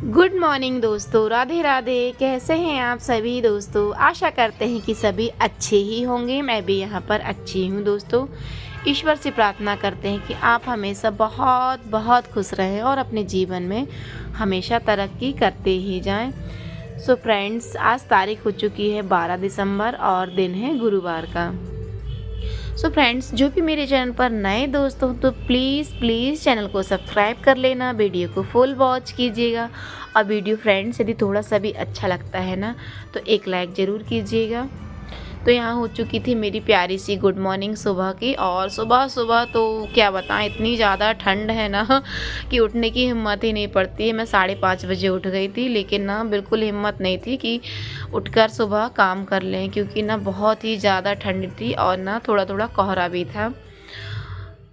Good morning दोस्तों, राधे राधे। कैसे हैं आप सभी दोस्तों? आशा करते हैं कि सभी अच्छे ही होंगे। मैं भी यहाँ पर अच्छी हूँ दोस्तों। ईश्वर से प्रार्थना करते हैं कि आप हमेशा बहुत बहुत खुश रहें और अपने जीवन में हमेशा तरक्की करते ही जाएं। सो फ्रेंड्स, आज तारीख हो चुकी है 12 दिसंबर और दिन है गुरुवार का। सो फ्रेंड्स, जो भी मेरे चैनल पर नए दोस्त हो तो प्लीज़ चैनल को सब्सक्राइब कर लेना, वीडियो को फुल वॉच कीजिएगा और वीडियो फ्रेंड्स यदि थोड़ा सा भी अच्छा लगता है ना तो एक लाइक ज़रूर कीजिएगा। तो यहाँ हो चुकी थी मेरी प्यारी सी गुड मॉर्निंग सुबह की, और सुबह सुबह तो क्या बताएं, इतनी ज़्यादा ठंड है ना कि उठने की हिम्मत ही नहीं पड़ती है। मैं 5:30 बजे उठ गई थी, लेकिन ना बिल्कुल हिम्मत नहीं थी कि उठकर सुबह काम कर लें, क्योंकि ना बहुत ही ज़्यादा ठंड थी और ना थोड़ा थोड़ा कोहरा भी था।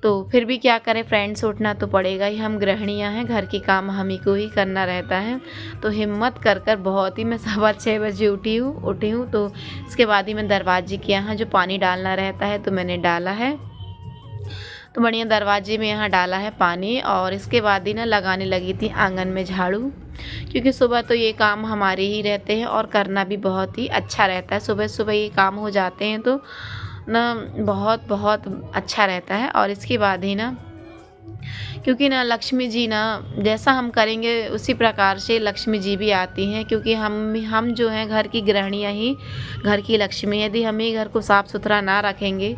तो फिर भी क्या करें फ्रेंड्स, उठना तो पड़ेगा ही। हम गृहिणियाँ हैं, घर के काम हम ही को ही करना रहता है। तो हिम्मत कर कर बहुत ही मैं 6:15 बजे उठी हूँ। तो इसके बाद ही मैं दरवाजे के यहाँ जो पानी डालना रहता है तो मैंने डाला है। तो बढ़िया दरवाजे में यहाँ डाला है पानी, और इसके बाद ही ना लगाने लगी थी आंगन में झाड़ू, क्योंकि सुबह तो ये काम हमारे ही रहते हैं और करना भी बहुत ही अच्छा रहता है। सुबह सुबह ये काम हो जाते हैं तो ना बहुत बहुत अच्छा रहता है। और इसके बाद ही ना, क्योंकि ना लक्ष्मी जी ना जैसा हम करेंगे उसी प्रकार से लक्ष्मी जी भी आती हैं, क्योंकि हम जो हैं घर की गृहिणियाँ ही घर की लक्ष्मी। यदि हम ही घर को साफ़ सुथरा ना रखेंगे,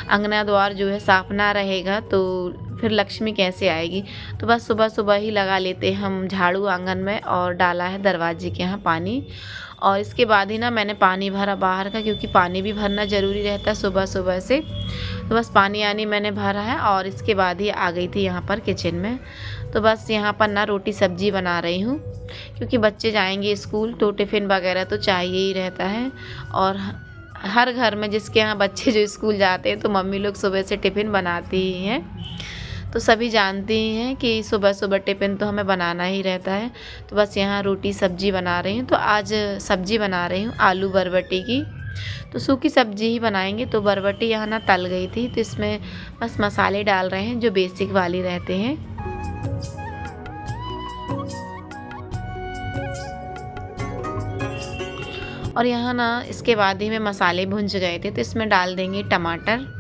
अंगना द्वार जो है साफ़ ना रहेगा, तो फिर लक्ष्मी कैसे आएगी। तो बस सुबह सुबह ही लगा लेते हैं हम झाड़ू आंगन में, और डाला है दरवाजे के यहाँ पानी। और इसके बाद ही ना मैंने पानी भरा बाहर का, क्योंकि पानी भी भरना ज़रूरी रहता है सुबह सुबह से। तो बस पानी आनी मैंने भरा है, और इसके बाद ही आ गई थी यहाँ पर किचन में। तो बस यहाँ पर ना रोटी सब्जी बना रही हूँ, क्योंकि बच्चे जाएंगे स्कूल तो टिफ़िन वगैरह तो चाहिए ही रहता है। और हर घर में जिसके यहाँ बच्चे जो स्कूल जाते हैं तो मम्मी लोग सुबह से टिफ़िन बनाती ही हैं। तो सभी जानते ही हैं कि सुबह सुबह टिफ़िन तो हमें बनाना ही रहता है। तो बस यहाँ रोटी सब्जी बना रही हूँ। तो आज सब्जी बना रही हूँ आलू बरबटी की। तो सूखी सब्जी ही बनाएंगे। तो बरबटी यहाँ ना तल गई थी, तो इसमें बस मसाले डाल रहे हैं जो बेसिक वाली रहते हैं। और यहाँ ना इसके बाद ही में मसाले भुंज गए थे, तो इसमें डाल देंगे टमाटर।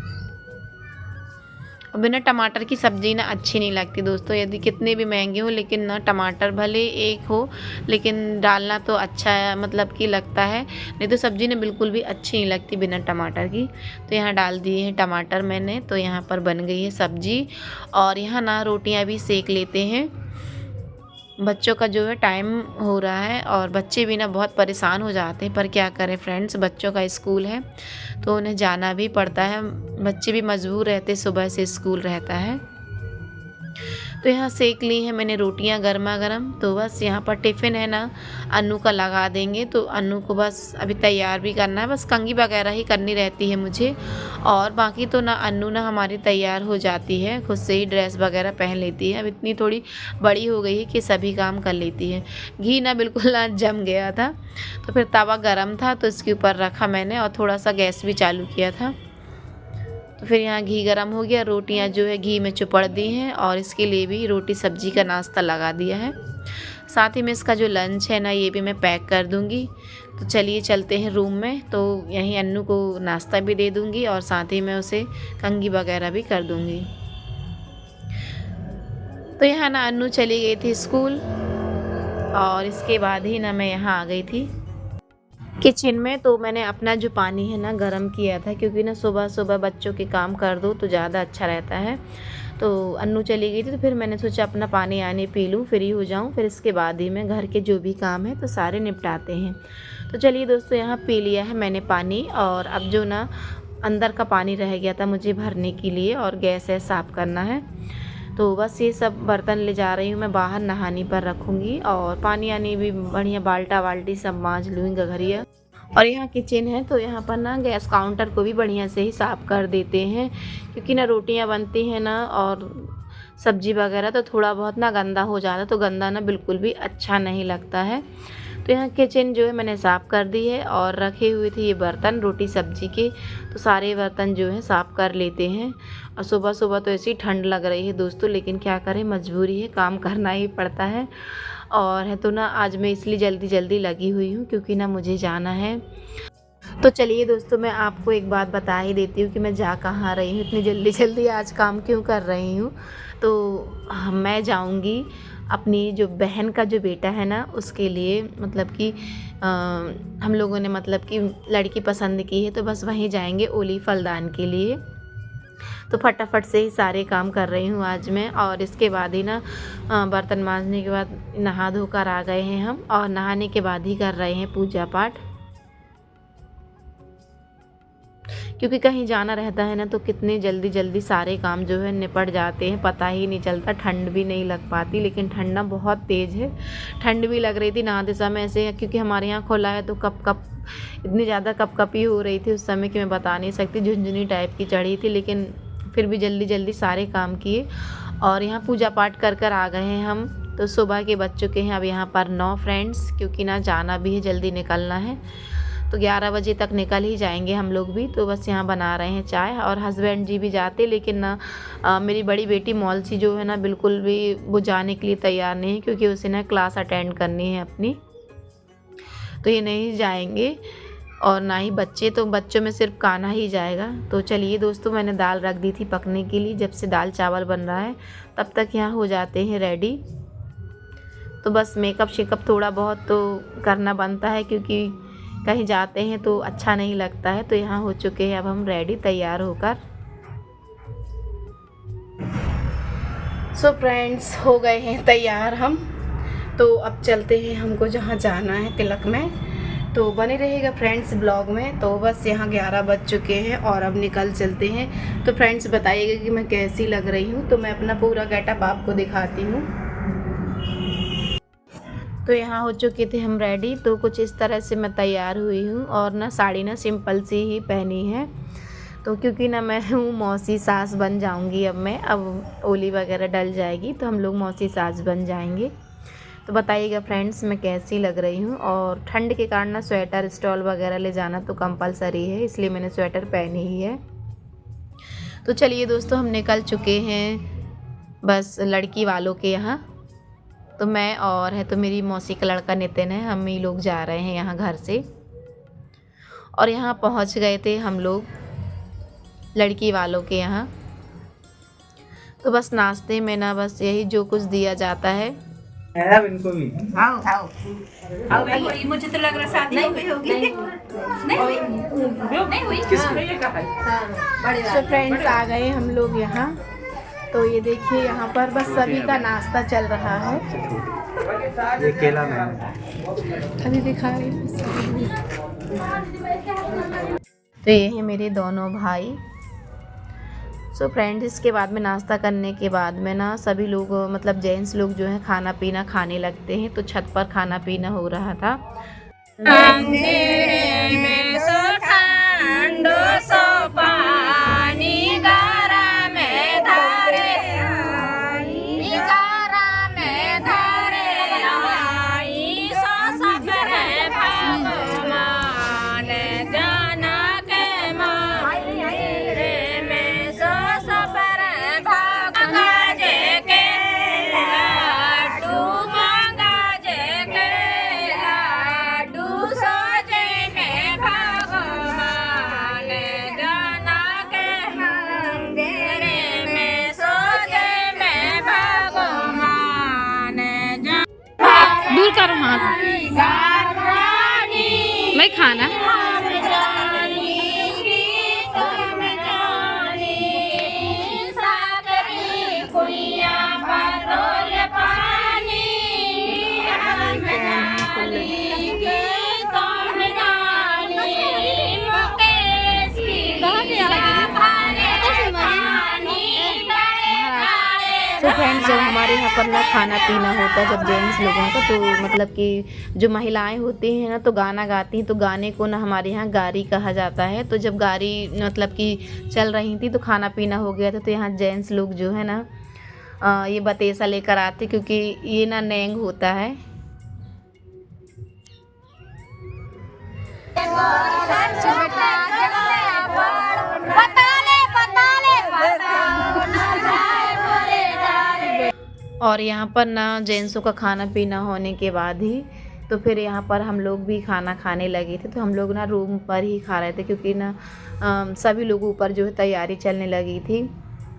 और बिना टमाटर की सब्ज़ी ना अच्छी नहीं लगती दोस्तों, यदि कितने भी महंगे हो, लेकिन ना टमाटर भले एक हो लेकिन डालना तो अच्छा है, मतलब कि लगता है। नहीं तो सब्ज़ी ना बिल्कुल भी अच्छी नहीं लगती बिना टमाटर की। तो यहाँ डाल दिए हैं टमाटर मैंने। तो यहाँ पर बन गई है सब्ज़ी, और यहाँ ना रोटियाँ भी सेक लेते हैं। बच्चों का जो है टाइम हो रहा है, और बच्चे भी ना बहुत परेशान हो जाते हैं, पर क्या करें फ्रेंड्स, बच्चों का स्कूल है तो उन्हें जाना भी पड़ता है। बच्चे भी मजबूर रहते, सुबह से स्कूल रहता है। तो यहाँ सेक ली है मैंने रोटियाँ गर्मा गर्म। तो बस यहाँ पर टिफ़िन है ना अन्नू का लगा देंगे। तो अन्नू को बस अभी तैयार भी करना है, बस कंघी वगैरह ही करनी रहती है मुझे, और बाकी तो ना अन्नू ना हमारी तैयार हो जाती है, खुद से ही ड्रेस वगैरह पहन लेती है। अब इतनी थोड़ी बड़ी हो गई है कि सभी काम कर लेती है। घी ना बिल्कुल ना जम गया था, तो फिर तवा गर्म था तो इसके ऊपर रखा मैंने, और थोड़ा सा गैस भी चालू किया था। तो फिर यहाँ घी गरम हो गया, रोटियाँ जो है घी में चुपड़ दी हैं, और इसके लिए भी रोटी सब्जी का नाश्ता लगा दिया है। साथ ही में इसका जो लंच है ना ये भी मैं पैक कर दूँगी। तो चलिए चलते हैं रूम में। तो यहीं अन्नू को नाश्ता भी दे दूँगी, और साथ ही में उसे कंघी वगैरह भी कर दूँगी। तो यहाँ ना अन्नू चली गई थी स्कूल, और इसके बाद ही ना मैं यहाँ आ गई थी किचन में। तो मैंने अपना जो पानी है ना गरम किया था, क्योंकि ना सुबह सुबह बच्चों के काम कर दो तो ज़्यादा अच्छा रहता है। तो अन्नू चली गई थी, तो फिर मैंने सोचा अपना पानी आने पी लूँ, फ्री हो जाऊँ, फिर इसके बाद ही मैं घर के जो भी काम है तो सारे निपटाते हैं। तो चलिए दोस्तों, यहाँ पी लिया है मैंने पानी, और अब जो ना अंदर का पानी रह गया था मुझे भरने के लिए, और गैस है साफ़ करना है। तो बस ये सब बर्तन ले जा रही हूँ मैं बाहर, नहाने पर रखूँगी, और पानी आनी भी बढ़िया बाल्टा बाल्टी सब मांज लूँगी गघरिया। और यहाँ किचन है तो यहाँ पर ना गैस काउंटर को भी बढ़िया से ही साफ़ कर देते हैं, क्योंकि ना रोटियाँ बनती हैं ना और सब्जी वगैरह तो थोड़ा बहुत ना गंदा हो जाता है, तो गंदा ना बिल्कुल भी अच्छा नहीं लगता है। तो यहाँ किचन जो है मैंने साफ़ कर दी है, और रखे हुए थे ये बर्तन रोटी सब्जी के, तो सारे बर्तन जो है साफ़ कर लेते हैं। और सुबह सुबह तो ऐसी ठंड लग रही है दोस्तों, लेकिन क्या करें, मजबूरी है, काम करना ही पड़ता है। और है तो ना आज मैं इसलिए जल्दी जल्दी लगी हुई हूँ क्योंकि ना मुझे जाना है। तो चलिए दोस्तों, मैं आपको एक बात बता ही देती हूँ कि मैं जा कहाँ रही हूँ, इतनी जल्दी जल्दी आज काम क्यों कर रही हूँ। तो मैं जाऊँगी अपनी जो बहन का जो बेटा है ना उसके लिए, मतलब कि हम लोगों ने मतलब कि लड़की पसंद की है, तो बस वहीं जाएंगे ओली फलदान के लिए। तो फटाफट से ही सारे काम कर रही हूँ आज मैं। और इसके बाद ही ना बर्तन मांजने के बाद नहा धोकर आ गए हैं हम, और नहाने के बाद ही कर रहे हैं पूजा पाठ, क्योंकि कहीं जाना रहता है ना तो कितने जल्दी जल्दी सारे काम जो है निपट जाते हैं, पता ही नहीं चलता, ठंड भी नहीं लग पाती। लेकिन ठंड ना बहुत तेज़ है, ठंड भी लग रही थी नहाते समय ऐसे, क्योंकि हमारे यहाँ खुला है तो कप कप इतनी ज़्यादा कपकपी हो रही थी उस समय कि मैं बता नहीं सकती, झुनझुनी टाइप की चढ़ी थी। लेकिन फिर भी जल्दी जल्दी सारे काम किए और यहाँ पूजा पाठ कर कर आ गए हैं हम। तो सुबह के बज चुके हैं अब यहाँ पर 9 फ्रेंड्स, क्योंकि ना जाना भी है, जल्दी निकलना है। तो 11 बजे तक निकल ही जाएंगे हम लोग भी। तो बस यहाँ बना रहे हैं चाय, और हस्बैंड जी भी जाते, लेकिन ना मेरी बड़ी बेटी मौलसी जो है ना बिल्कुल भी वो जाने के लिए तैयार नहीं है, क्योंकि उसे ना क्लास अटेंड करनी है अपनी, तो ये नहीं जाएंगे। और ना ही बच्चे, तो बच्चों में सिर्फ कान्हा ही जाएगा। तो चलिए दोस्तों, मैंने दाल रख दी थी पकने के लिए, जब से दाल चावल बन रहा है तब तक यहाँ हो जाते हैं रेडी। तो बस मेकअप शेकअप थोड़ा बहुत तो करना बनता है, क्योंकि कहीं जाते हैं तो अच्छा नहीं लगता है। तो यहाँ हो चुके हैं अब हम रेडी, तैयार होकर। सो फ्रेंड्स, हो गए हैं तैयार हम। तो अब चलते हैं, हमको जहाँ जाना है तिलक में। तो बने रहेगा फ्रेंड्स ब्लॉग में। तो बस यहाँ 11 बज चुके हैं और अब निकल चलते हैं। तो फ्रेंड्स बताइएगा कि मैं कैसी लग रही हूँ। तो मैं अपना पूरा गेटअप आपको दिखाती हूँ। तो यहाँ हो चुके थे हम रेडी। तो कुछ इस तरह से मैं तैयार हुई हूँ, और ना साड़ी ना सिंपल सी ही पहनी है। तो क्योंकि ना मैं हूँ मौसी सास बन जाऊँगी, अब ओली वगैरह डल जाएगी तो हम लोग मौसी सास बन जाएंगे। तो बताइएगा फ्रेंड्स मैं कैसी लग रही हूँ। और ठंड के कारण ना स्वेटर स्टॉल वगैरह ले जाना तो कंपलसरी है, इसलिए मैंने स्वेटर पहनी ही है। तो चलिए दोस्तों, हम निकल चुके हैं बस लड़की वालों के यहाँ। तो मैं और है तो मेरी मौसी का लड़का नितिन है, हम ही लोग जा रहे हैं यहाँ घर से। और यहाँ पहुँच गए थे हम लोग लड़की वालों के यहाँ। तो बस नाश्ते में ना बस यही जो कुछ दिया जाता है। अब इनको भी आओ आओ आओ भाई, मुझे तो लग रहा शादी हो गई होगी। नहीं हुई तो फ्रेंड्स आ गए हम लोग यहाँ। तो ये देखिए यहाँ पर बस सभी का नाश्ता चल रहा है। ये केला में अभी दिखा रही हूँ। तो ये है मेरे दोनों भाई। सो फ्रेंड्स, इसके बाद में नाश्ता करने के बाद में ना सभी लोग मतलब जेंट्स लोग जो है खाना पीना खाने लगते हैं। तो छत पर खाना पीना हो रहा था। दूर करो हाथ, मैं खाना तो फ्रेंड्स, जब हमारे यहाँ पर ना खाना पीना होता है जब जेंट्स लोगों का, तो मतलब कि जो महिलाएं होती हैं ना तो गाना गाती हैं। तो गाने को ना हमारे यहाँ गारी कहा जाता है। तो जब गारी मतलब कि चल रही थी तो खाना पीना हो गया था। तो यहाँ जेंट्स लोग जो है ना ये बतेसा लेकर आते, क्योंकि ये ना नेंग होता है। और यहाँ पर ना जेंट्सों का खाना पीना होने के बाद ही तो फिर यहाँ पर हम लोग भी खाना खाने लगे थे। तो हम लोग ना रूम पर ही खा रहे थे क्योंकि ना सभी लोग ऊपर जो है तैयारी चलने लगी थी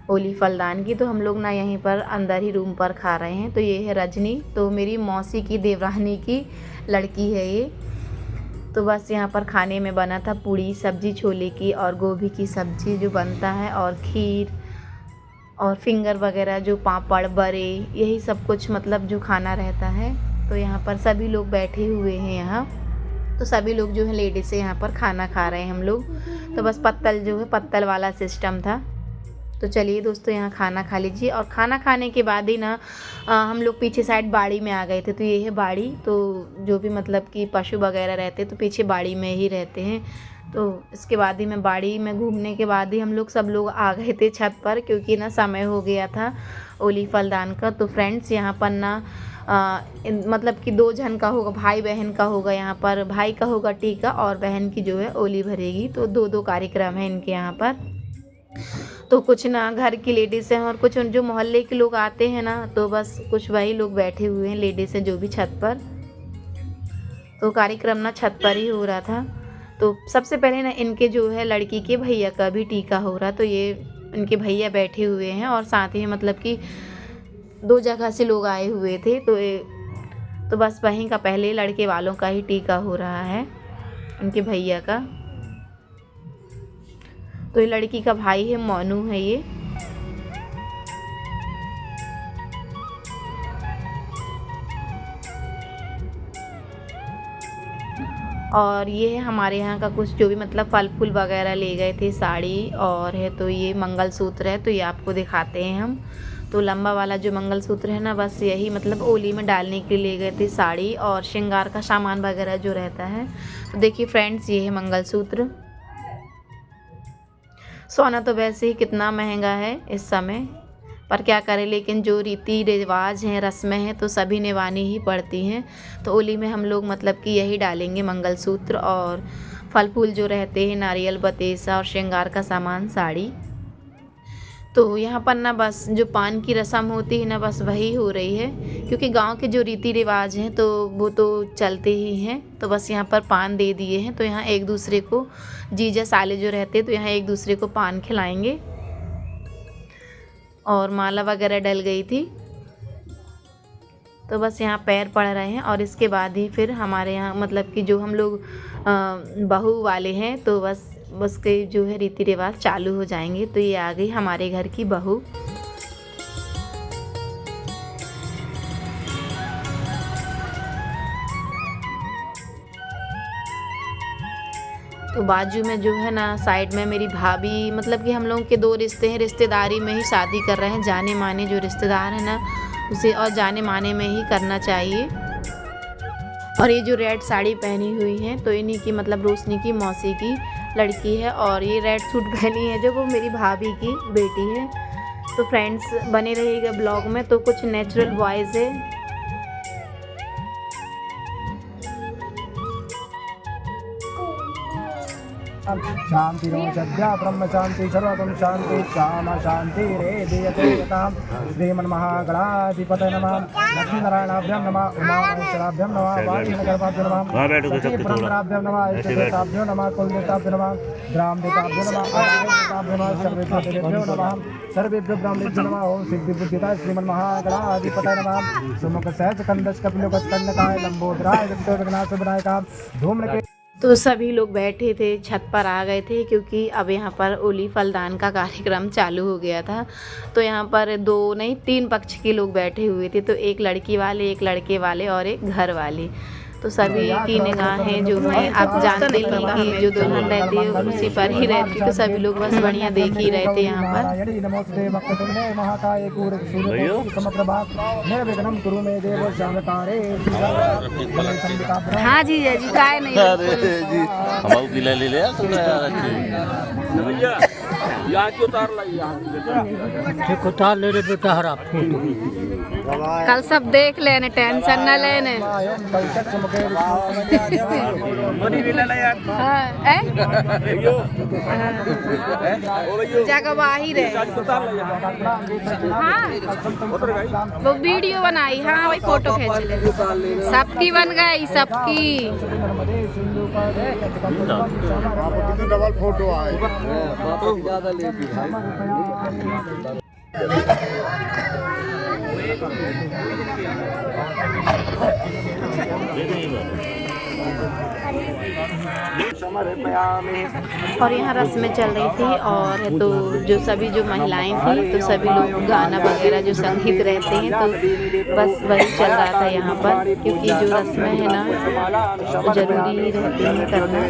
होली फलदान की। तो हम लोग ना यहीं पर अंदर ही रूम पर खा रहे हैं। तो ये है रजनी, तो मेरी मौसी की देवरानी की लड़की है ये। तो बस यहाँ पर खाने में बना था पूड़ी सब्जी छोले की और गोभी की सब्जी जो बनता है और खीर और फिंगर वगैरह जो पापड़ बड़े यही सब कुछ मतलब जो खाना रहता है। तो यहाँ पर सभी लोग बैठे हुए हैं यहाँ। तो सभी लोग जो है लेडीज से यहाँ पर खाना खा रहे हैं हम लोग। तो बस पत्तल जो है पत्तल वाला सिस्टम था। तो चलिए दोस्तों यहाँ खाना खा लीजिए। और खाना खाने के बाद ही ना हम लोग पीछे साइड बाड़ी में आ गए थे। तो ये है बाड़ी, तो जो भी मतलब कि पशु वगैरह रहते तो पीछे बाड़ी में ही रहते हैं। तो इसके बाद ही मैं बाड़ी में घूमने के बाद ही हम लोग सब लोग आ गए थे छत पर क्योंकि ना समय हो गया था होली फलदान का। तो फ्रेंड्स यहाँ पर ना मतलब कि 2 जन का होगा, भाई बहन का होगा। यहाँ पर भाई का होगा टीका और बहन की जो है ओली भरेगी। तो 2-2 कार्यक्रम है इनके यहाँ पर। तो कुछ ना घर की लेडीज़ हैं और कुछ जो मोहल्ले के लोग आते हैं ना, तो बस कुछ वही लोग बैठे हुए हैं लेडीज़ हैं जो भी छत पर। तो कार्यक्रम ना छत पर ही हो रहा था। तो सबसे पहले ना इनके जो है लड़की के भैया का भी टीका हो रहा। तो ये इनके भैया बैठे हुए हैं और साथ ही मतलब कि 2 जगह से लोग आए हुए थे। तो बस वहीं का पहले लड़के वालों का ही टीका हो रहा है इनके भैया का। तो ये लड़की का भाई है, मोनू है ये। और ये है हमारे यहाँ का कुछ जो भी मतलब फल फूल वगैरह ले गए थे, साड़ी और है। तो ये मंगलसूत्र है, तो ये आपको दिखाते हैं हम। तो लंबा वाला जो मंगलसूत्र है ना, बस यही मतलब ओली में डालने के लिए ले गए थे। साड़ी और श्रृंगार का सामान वगैरह जो रहता है। तो देखिए फ्रेंड्स, ये है मंगलसूत्र। सोना तो वैसे ही कितना महंगा है इस समय, पर क्या करें, लेकिन जो रीति रिवाज हैं, रस्में हैं, तो सभी निभानी ही पड़ती हैं। तो ओली में हम लोग मतलब कि यही डालेंगे, मंगलसूत्र और फल फूल जो रहते हैं, नारियल बतेसा और श्रृंगार का सामान, साड़ी। तो यहाँ पर ना बस जो पान की रस्म होती है ना, बस वही हो रही है क्योंकि गांव के जो रीति रिवाज हैं तो वो तो चलते ही हैं। तो बस यहाँ पर पान दे दिए हैं। तो यहाँ एक दूसरे को जीजा साले जो रहते हैं तो यहाँ एक दूसरे को पान खिलाएंगे। और माला वगैरह डल गई थी। तो बस यहाँ पैर पड़ रहे हैं और इसके बाद ही फिर हमारे यहाँ मतलब कि जो हम लोग बहू वाले हैं तो बस उसके जो है रीति रिवाज चालू हो जाएंगे। तो ये आ गई हमारे घर की बहू। तो बाजू में जो है ना साइड में मेरी भाभी, मतलब कि हम लोगों के 2 रिश्ते हैं, रिश्तेदारी में ही शादी कर रहे हैं। जाने माने जो रिश्तेदार है ना उसे और जाने माने में ही करना चाहिए। और ये जो रेड साड़ी पहनी हुई है तो इन्हीं की मतलब रोशनी की मौसी की लड़की है। और ये रेड सूट पहनी है जो वो मेरी भाभी की बेटी है। तो फ्रेंड्स बने रहिएगा ब्लॉग में। तो कुछ नेचुरल वॉइस है। शांति सद्या ब्रह्म शांति सर्वतम शांति श्याम शांति रे दीयते यताम श्रीमन्महागणाधिपतये नमः लक्ष्मीनारायणाभ्यं नमः उमामहेश्वराभ्यं नमः वाणीनगरपाभ्यो नमः पुरंदराभ्यो नमः इष्टदेवताभ्यो नमः कुलदेवताभ्यो नमः ग्रामदेवताभ्यो नमः आदिदेवताभ्यो नमः सर्वेभ्यो नमः सर्वेभ्यो ब्राह्मणेभ्यो नमः। ओम सिद्धिबुद्धिदाय श्रीमन्महागणाधिपतये नमः। सुमुख सहज कंदश कपिलोकस्कंदकाय लंबोदराय विघ्नाश विनायकाय धूम्रके। तो सभी लोग बैठे थे, छत पर आ गए थे क्योंकि अब यहाँ पर ओली फलदान का कार्यक्रम चालू हो गया था। तो यहाँ पर 2 नहीं 3 पक्ष के लोग बैठे हुए थे। तो एक लड़की वाले, एक लड़के वाले और एक घर वाले। तो सभी 3 निगाहें जो हैं आप जानते ही कि जो दुल्हन रहती है उसी पर ही रहती है। तो सभी लोग बस बढ़िया देख ही रहे थे यहाँ पर। हाँ जीजा जी, काय नहीं। हम पीला ले लिया उतार ले बेटा हरा फोटो। कल सब देख लेने, टेंशन न लेने। जगह बाहिर है। हाँ वो वीडियो बनाई, हाँ वही फोटो खींच ले। सबकी बन गई, सबकी। डबल फोटो आए। और यहाँ रस्में चल रही थी और तो जो सभी जो महिलाएं थी तो सभी लोग गाना वगैरह जो संगीत रहते हैं तो बस वही चल रहा था यहाँ पर, क्योंकि जो रस्में हैं ना तो ज़रूरी रहती हैं करना।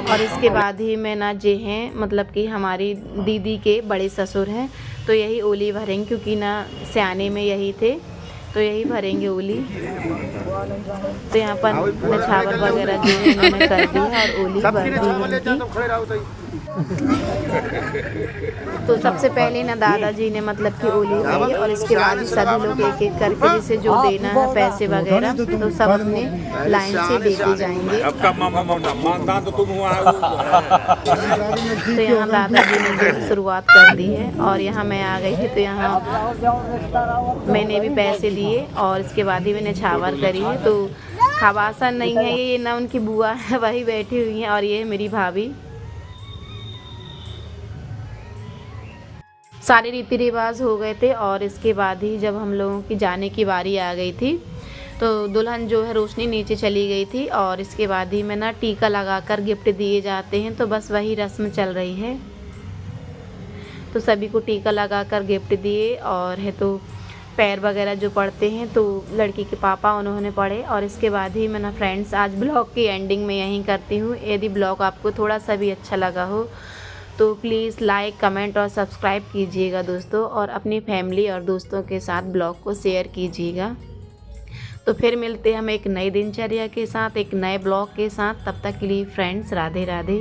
और इसके बाद ही में ना जे हैं मतलब कि हमारी दीदी के बड़े ससुर हैं तो यही ओली भरेंगे, क्योंकि ना सियाने में यही थे तो यही भरेंगे ओली। तो यहाँ पर नछावर वगैरह जो है इन्होंने कर दी है और ओली भर दी इनकी। तो सबसे पहले ना दादाजी ने मतलब कि ओली भरी और इसके बाद सभी लोग एक एक करके जिसे जो देना है पैसे वगैरह तो सब अपने लाइन से देते जाएंगे। तो यहाँ दादाजी ने जो शुरुआत कर दी है और यहाँ मैं आ गई थी तो यहाँ मैंने भी पैसे दिए और इसके बाद ही मैंने छावर करी है। तो खवासन नहीं है ये ना, उनकी बुआ है वही बैठी हुई हैं और ये मेरी भाभी। सारे रीति रिवाज हो गए थे और इसके बाद ही जब हम लोगों की जाने की बारी आ गई थी तो दुल्हन जो है रोशनी नीचे चली गई थी और इसके बाद ही में ना टीका लगाकर गिफ्ट दिए जाते हैं तो बस वही रस्म चल रही है। तो सभी को टीका लगाकर गिफ्ट दिए और है तो पैर वगैरह जो पड़ते हैं तो लड़की के पापा उन्होंने पढ़े। और इसके बाद ही मैं ना फ्रेंड्स आज ब्लॉग की एंडिंग में यहीं करती हूँ। यदि ब्लॉग आपको थोड़ा सा भी अच्छा लगा हो तो प्लीज़ लाइक कमेंट और सब्सक्राइब कीजिएगा दोस्तों, और अपनी फैमिली और दोस्तों के साथ ब्लॉग को शेयर कीजिएगा। तो फिर मिलते हैं हम एक नई दिनचर्या के साथ, एक नए ब्लॉग के साथ। तब तक के लिए फ्रेंड्स राधे राधे।